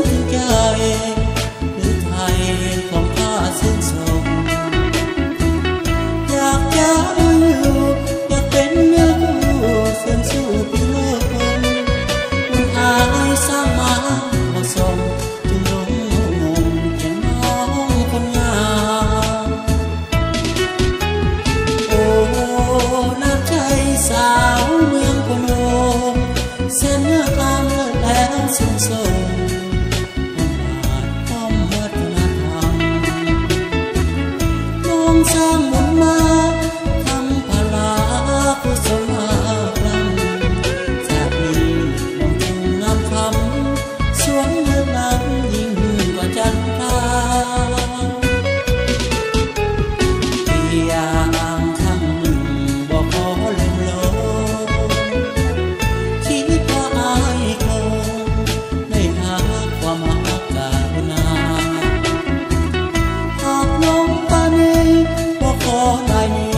ถึงใจหรือไทยของข้าสิ้นส่งอยากจะอยู่อยากเป็นเนื้อคู่เส้นสู้พี่โลกคุณอายสร้างมาผสมจึงหลงงงจะน้องคนงามโอ้น้ำใจสาวเมืองพนมเส้นเนื้อตามเลิศแล้วสูงส่งสร้างมุนมาทำพลาผู้สมาพลังจากนี้มองถึงน้ำคำสวมเนื้อน้ำยิ่งกว่าจันทราที่อย่างคำหนึ่งบอกขอเล่นลงคิดว่าอายคงได้หาความหากาณาหากลงปานีขอได้นี้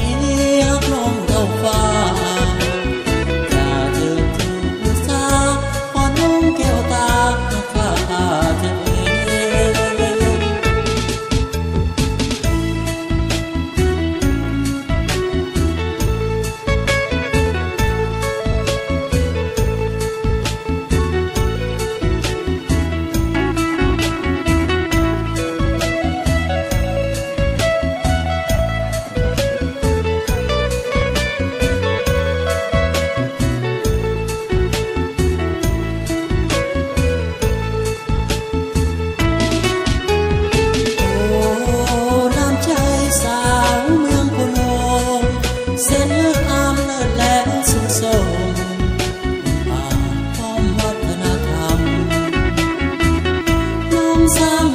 ฮักน้องเท่าฟ้าจะเจอถึงอุตสาห์ขอน้องแก้วตาข้าเธอเส้นเลือดอามเลิศแล้วสูงส่งป่าพร้อมวัฒนธรรมน้อมสร้าง